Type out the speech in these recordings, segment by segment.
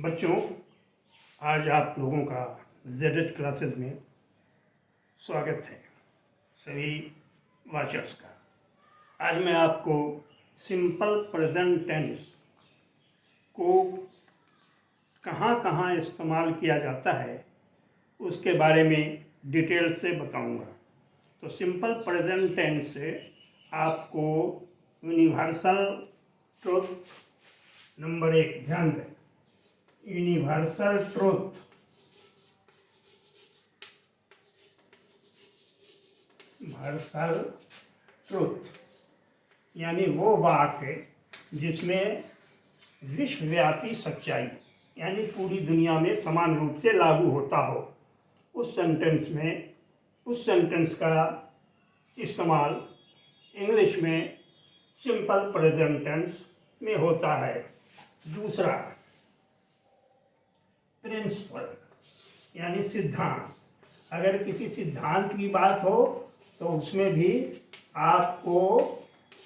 बच्चों, आज आप लोगों का जेड क्लासेस में स्वागत है। सभी वाचर्स का आज मैं आपको सिंपल प्रेजेंट टेंस को कहाँ कहाँ इस्तेमाल किया जाता है उसके बारे में डिटेल से बताऊंगा। तो सिंपल प्रेजेंट टेंस से आपको यूनिवर्सल ट्रुथ नंबर 1 ध्यान दें। यूनिवर्सल ट्रुथ यानी वो वाक्य जिसमें विश्वव्यापी सच्चाई यानी पूरी दुनिया में समान रूप से लागू होता हो, उस सेंटेंस का इस्तेमाल इंग्लिश में सिंपल प्रेजेंट टेंस में होता है। दूसरा, प्रिंसिपल यानी सिद्धांत। अगर किसी सिद्धांत की बात हो तो उसमें भी आपको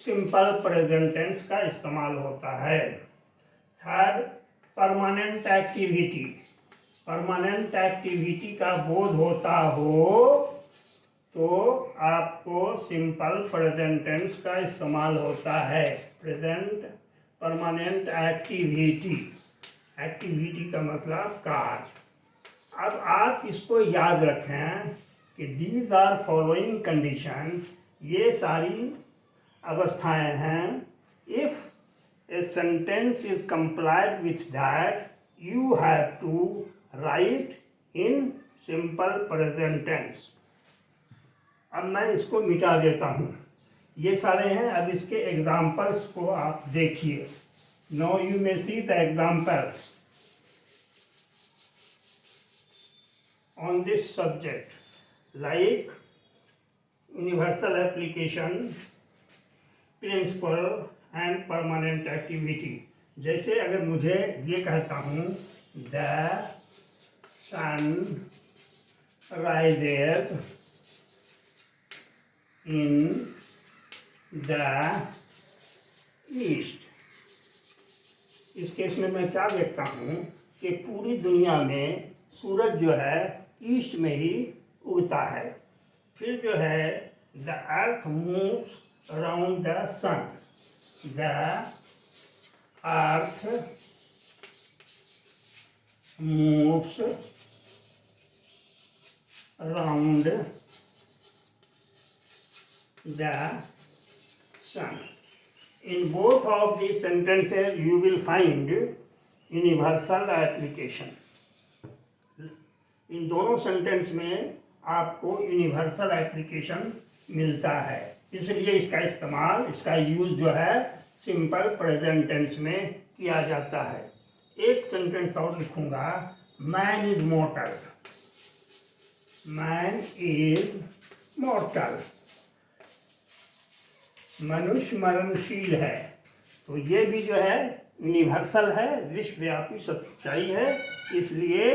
सिंपल प्रेजेंट टेंस का इस्तेमाल होता है। Third, permanent activity. Permanent activity का बोध होता हो तो आपको सिंपल प्रेजेंट टेंस का इस्तेमाल होता है। प्रेजेंट परमानेंट एक्टिविटी का मतलब कार्य। अब आप इसको याद रखें कि दीज आर फॉलोइंग कंडीशंस, ये सारी अवस्थाएं हैं। If a sentence is complied with that you have to write in simple present tense. अब मैं इसको मिटा देता हूँ, ये सारे हैं। अब इसके एग्जाम्पल्स को आप देखिए। Now you may see the examples on this subject, like universal application, principle and permanent activity। जैसे अगर मुझे ये कहता हूँ the sun rises in the east, इस केस में मैं क्या देखता हूँ कि पूरी दुनिया में सूरज जो है ईस्ट में ही उगता है। फिर जो है the earth moves around the sun, the earth moves around the sun. In both of these sentences you will find universal application। इन दोनों सेंटेंस में आपको यूनिवर्सल एप्लीकेशन मिलता है, इसलिए इसका इस्तेमाल, इसका यूज जो है सिंपल प्रेजेंट टेंस में किया जाता है। एक सेंटेंस और लिखूंगा, मैन इज मॉर्टल। मैन इज मॉर्टल, मनुष्य मरणशील है। तो ये भी जो है यूनिवर्सल है, विश्वव्यापी सच्चाई है, इसलिए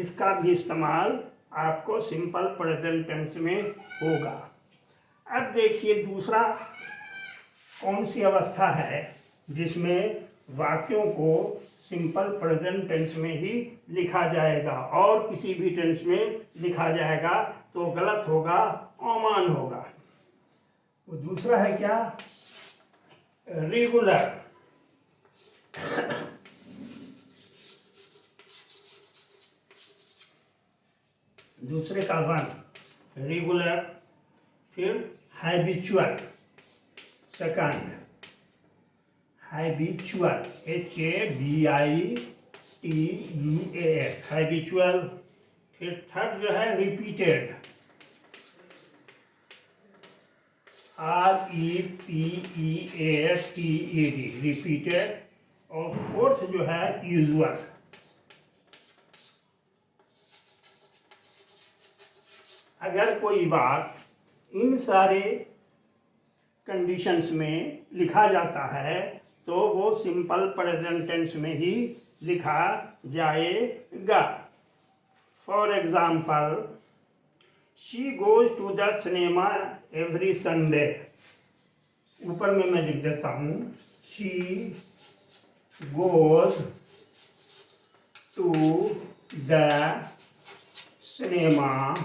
इसका भी इस्तेमाल आपको सिंपल प्रेजेंट टेंस में होगा। अब देखिए दूसरा कौन सी अवस्था है जिसमें वाक्यों को सिंपल प्रेजेंट टेंस में ही लिखा जाएगा और किसी भी टेंस में लिखा जाएगा तो गलत होगा, अमान होगा। वो दूसरा है क्या? रेगुलर। दूसरे का वन रेगुलर, फिर habitual. Second habitual, HABITUAL, habitual. फिर थर्ड जो है रिपीटेड, REPEATED, रिपीटेड। और फोर्थ जो है यूजुअल। अगर कोई बात इन सारे कंडीशंस में लिखा जाता है तो वो सिंपल प्रेजेंट टेंस में ही लिखा जाएगा। For example, she goes to the cinema every Sunday. ऊपर में मैं लिख देता हूँ, she goes to the cinema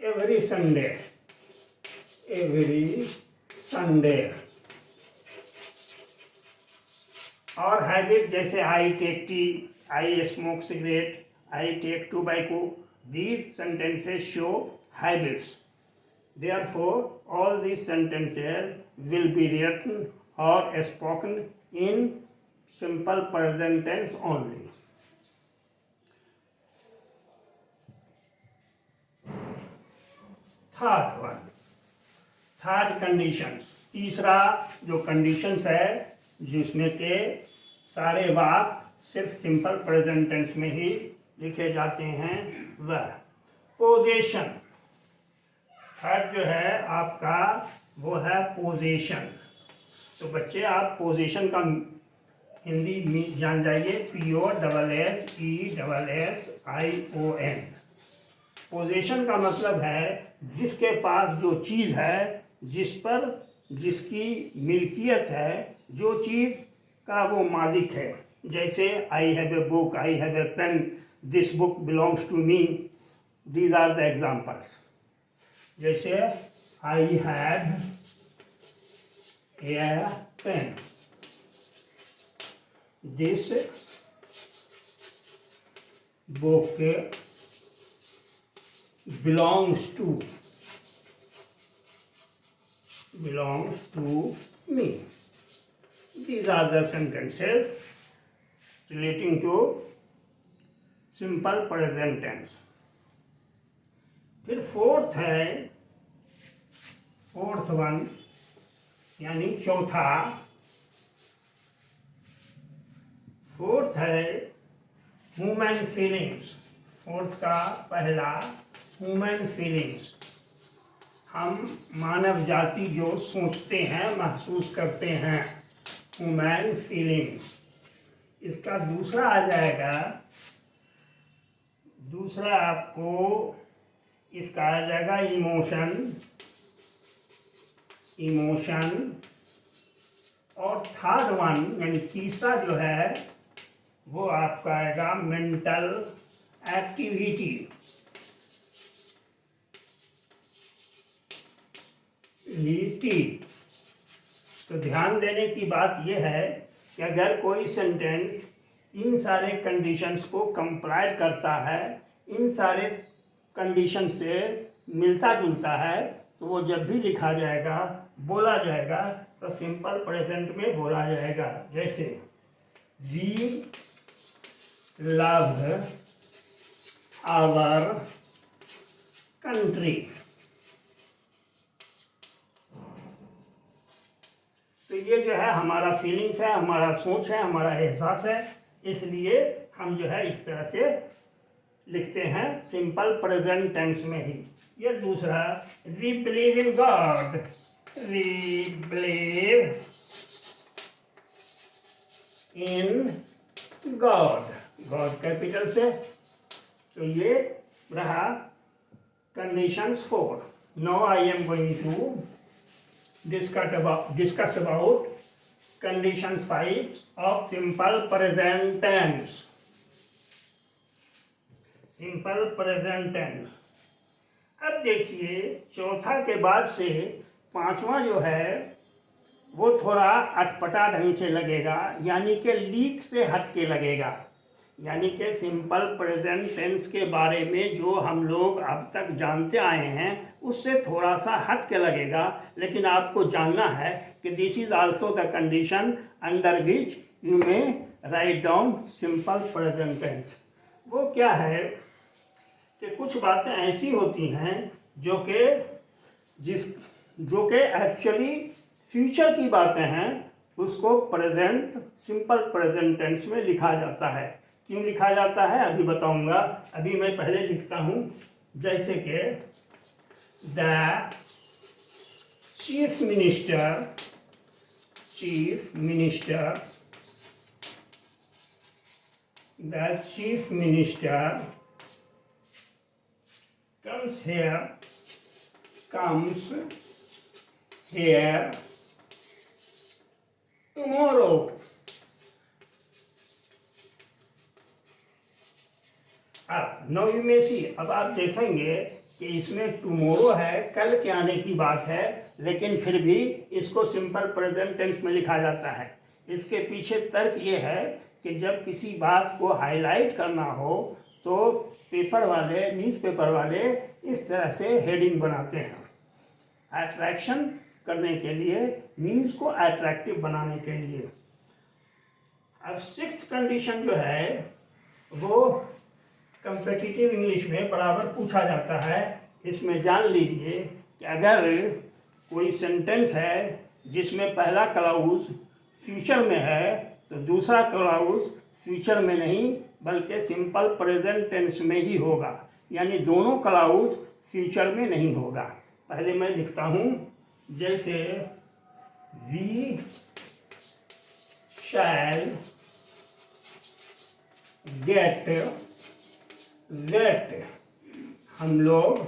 every Sunday. और हैबिट जैसे I take tea, I smoke cigarette, I take tobacco, these sentences show habits. Therefore, all these sentences will be written or spoken in simple present tense only. Third conditions, तीसरा जो conditions है जिसमें के सारे बात सिर्फ simple present tense में ही लिखे जाते हैं, वह पोजीशन। थर्ड जो है आपका वो है पोजीशन। तो बच्चे आप पोजीशन का हिंदी जान जाइए, POSSESSION। पोजीशन का मतलब है जिसके पास जो चीज़ है, जिस पर जिसकी मिल्कियत है, जो चीज़ का वो मालिक है। जैसे I have a book, I have a pen, this book belongs to me, these are the examples. जैसे I have a pen, this book belongs to me. These are the sentences relating to simple present tense. फिर fourth one यानी चौथा, fourth है human feelings. Fourth का पहला human feelings, हम मानव जाति जो सोचते हैं, महसूस करते हैं, ह्यूमन फीलिंग्स। इसका दूसरा आ जाएगा, दूसरा आपको इसका आ जाएगा इमोशन। और थर्ड वन यानी तीसरा जो है वो आपका आएगा मेंटल एक्टिविटी। तो ध्यान देने की बात यह है कि अगर कोई सेंटेंस इन सारे कंडीशंस को कंप्लाई करता है, इन सारे कंडीशन से मिलता जुलता है, तो वो जब भी लिखा जाएगा, बोला जाएगा, तो सिंपल प्रेजेंट में बोला जाएगा। जैसे वी लव आवर कंट्री। तो ये जो है हमारा फीलिंग्स है, हमारा सोच है, हमारा एहसास है, इसलिए हम जो है इस तरह से लिखते हैं सिंपल प्रेजेंट टेंस में ही। ये दूसरा, we believe in God, we believe in God, God capital से। तो ये रहा conditions 4। Now I am going to discuss about condition 5 of simple present tense. Simple present tense। अब देखिए चौथा के बाद से पांचवा जो है वो थोड़ा अटपटा ढंग से लगेगा, यानी कि लीक से हट के लगेगा। यानी कि सिंपल प्रेजेंट टेंस के बारे में जो हम लोग अब तक जानते आए हैं उससे थोड़ा सा हट के लगेगा, लेकिन आपको जानना है कि this is also the condition under which you may write down simple present tense. वो क्या है कि कुछ बातें ऐसी होती हैं जो कि एक्चुअली फ्यूचर की बातें हैं, उसको प्रेजेंट सिंपल प्रेजेंट टेंस में लिखा जाता है। क्यों लिखा जाता है अभी बताऊंगा। अभी मैं पहले लिखता हूं, जैसे कि the chief minister comes here tomorrow। अब नाउ यू मे सी, अब आप देखेंगे कि इसमें टुमारो है, कल के आने की बात है, लेकिन फिर भी इसको सिंपल प्रेजेंट टेंस में लिखा जाता है। इसके पीछे तर्क ये है कि जब किसी बात को हाईलाइट करना हो तो पेपर वाले, न्यूज़पेपर वाले इस तरह से हेडिंग बनाते हैं, अट्रैक्शन करने के लिए, न्यूज़ को अट्रैक्टिव बनाने के लिए। अब सिक्स्थ कंडीशन जो है वो कम्पिटिटिव इंग्लिश में बराबर पूछा जाता है। इसमें जान लीजिए कि अगर कोई सेंटेंस है जिसमें पहला क्लाउज फ्यूचर में है तो दूसरा क्लाउज फ्यूचर में नहीं बल्कि सिंपल प्रेजेंट टेंस में ही होगा, यानी दोनों क्लाउज फ्यूचर में नहीं होगा। पहले मैं लिखता हूँ, जैसे वी शैल गेट वेट, हम लोग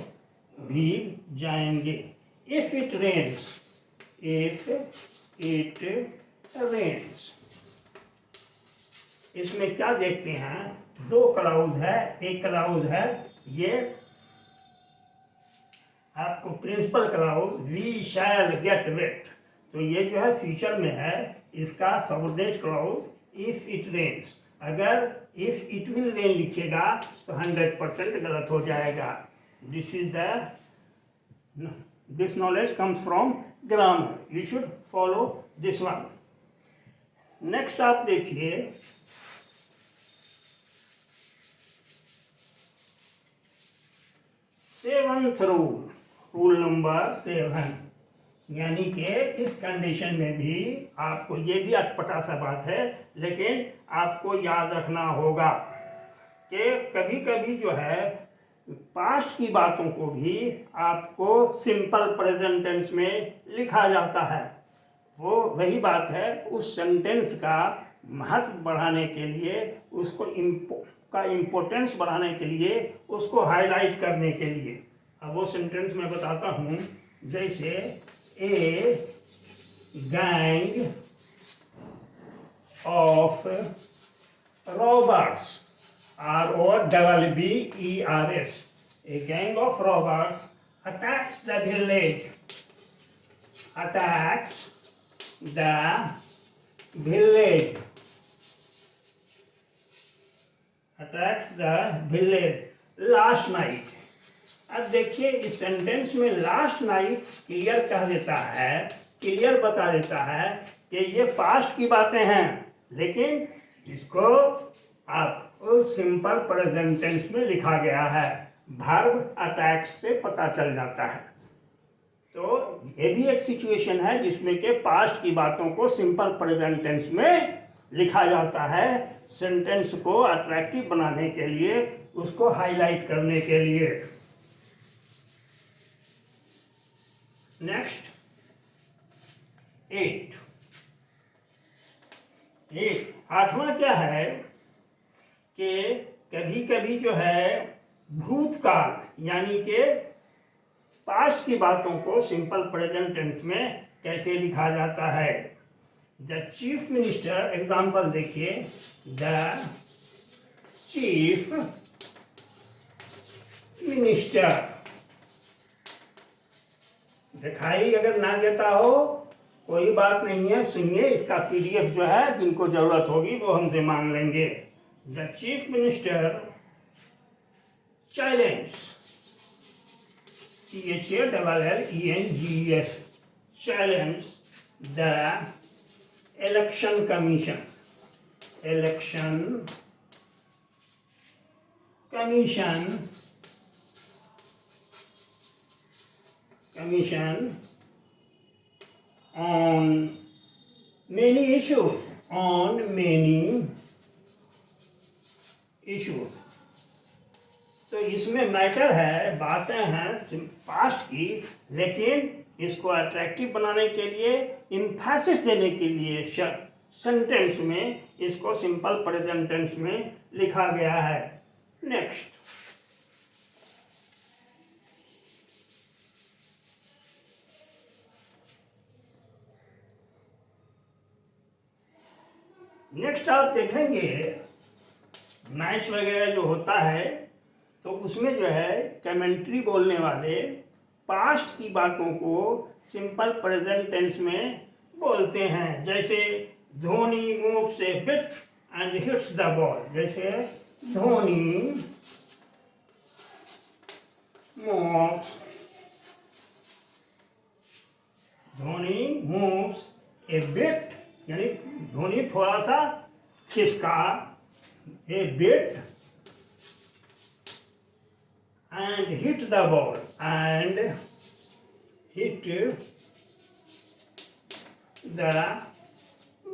भीग जाएंगे। If it rains, if it rains, इसमें क्या देखते हैं, दो क्लाउज है, एक क्लाउज है ये आपको principal clause we shall get wet, तो ये जो है फ्यूचर में है, इसका subordinate clause if it rains. अगर इफ इट विल रेन लिखेगा तो 100% गलत हो जाएगा। This knowledge comes from grammar, you should follow this one. Next आप देखिए, सेवंथ रूल, रूल नंबर 7, यानी कि इस कंडीशन में भी आपको, ये भी अटपटा सा बात है लेकिन आपको याद रखना होगा कि कभी कभी जो है पास्ट की बातों को भी आपको सिंपल प्रेजेंट टेंस में लिखा जाता है। वो वही बात है, उस सेंटेंस का महत्व बढ़ाने के लिए, उसको इम्पोर्टेंस बढ़ाने के लिए, उसको हाईलाइट करने के लिए। अब वो सेंटेंस मैं बताता हूँ, जैसे a gang of robbers, ROBBERS, a gang of robbers attacks the village, attacks the village, attacks the village last night। अब देखिए इस सेंटेंस में लास्ट नाइट क्लियर कह देता है, क्लियर बता देता है कि ये पास्ट की बातें हैं, लेकिन इसको आप उस सिंपल प्रेजेंट टेंस में लिखा गया है, वर्ब अटैक्स से पता चल जाता है। तो ये भी एक सिचुएशन है जिसमें के पास्ट की बातों को सिंपल प्रेजेंट टेंस में लिखा जाता है, सेंटेंस को अट्रैक्टिव बनाने के लिए, उसको हाईलाइट करने के लिए। नेक्स्ट 8, 8वां क्या है कि कभी कभी जो है भूतकाल यानी कि पास्ट की बातों को सिंपल प्रेजेंट टेंस में कैसे लिखा जाता है। द चीफ मिनिस्टर, एग्जाम्पल देखिए, द चीफ मिनिस्टर, दिखाई अगर ना देता हो कोई बात नहीं है, सुनिए, इसका PDF जो है जिनको जरूरत होगी वो हमसे मांग लेंगे। The chief minister challenge, CHALLENGES, challenge the election commission, election commission, commission on many issues, on many issues। तो इसमें मैटर है, बातें हैं पास्ट की, लेकिन इसको अट्रैक्टिव बनाने के लिए, इम्फेसिस देने के लिए सेंटेंस में इसको सिंपल प्रेजेंट टेंस में लिखा गया है। नेक्स्ट आप देखेंगे मैच वगैरह जो होता है तो उसमें जो है कमेंट्री बोलने वाले पास्ट की बातों को सिंपल प्रेजेंट टेंस में बोलते हैं। जैसे Dhoni moves A bit and hits the ball, जैसे धोनी मूव्स ए बिट, यानी धोनी थोड़ा सा खिसका, ए bit and hit the ball and hit the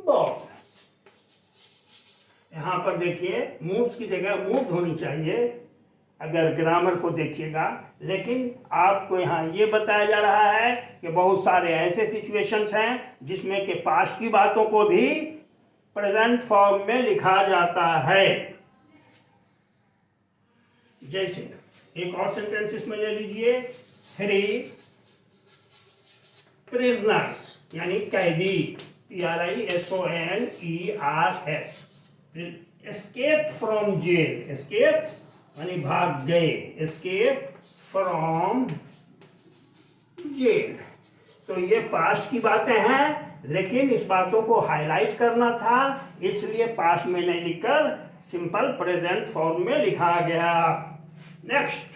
ball। यहाँ पर देखिए मूव्स की जगह मूव्ड होनी चाहिए अगर ग्रामर को देखिएगा, लेकिन आपको यहाँ ये बताया जा रहा है कि बहुत सारे ऐसे सिचुएशंस हैं जिसमें कि पास्ट की बातों को भी प्रेजेंट फॉर्म में लिखा जाता है। जैसे एक और सेंटेंस इसमें ले लीजिए, 3 prisoners यानी कैदी, PRISONERS, escape from jail, escape यानी भाग गए, escape from jail। तो ये पास्ट की बातें हैं, लेकिन इस बातों को हाईलाइट करना था, इसलिए पास्ट में नहीं लिखकर सिंपल प्रेजेंट फॉर्म में लिखा गया। Next,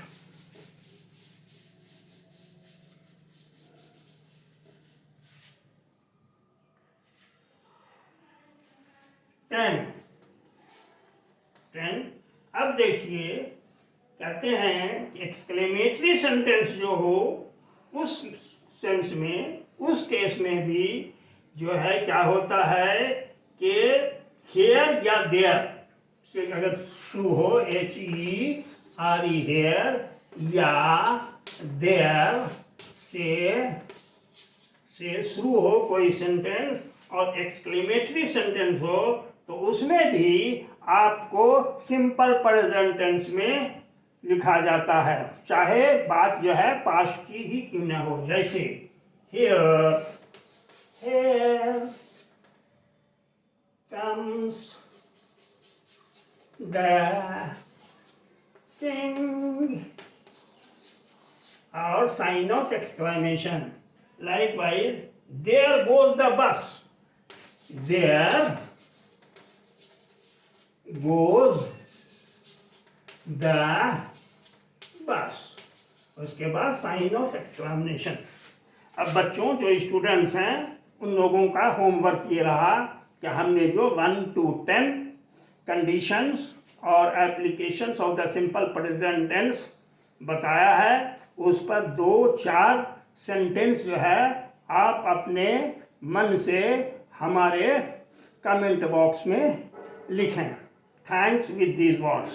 ten. अब देखिए कहते हैं कि एक्सक्लेमेटरी सेंटेंस जो हो उस सेंस में, उस केस में भी जो है क्या होता है कि हियर या देयर से अगर शुरू हो, HERE हेयर, या देयर से शुरू हो कोई सेंटेंस और एक्सक्लेमेटरी सेंटेंस हो, तो उसमें भी आपको सिंपल प्रेजेंट टेंस में लिखा जाता है, चाहे बात जो है पास्ट की ही क्यों ना हो। जैसे here comes the king, or sign of exclamation। Likewise, there goes the bus, there goes the bus, उसके बाद साइन ऑफ एक्सक्लेमेशन। अब बच्चों जो स्टूडेंट्स हैं उन लोगों का होमवर्क ये रहा कि हमने जो 1 to 10 कंडीशंस और applications of the simple present tense बताया है, उस पर 2-4 सेंटेंस जो है आप अपने मन से हमारे कमेंट बॉक्स में लिखें। Thanks with these words.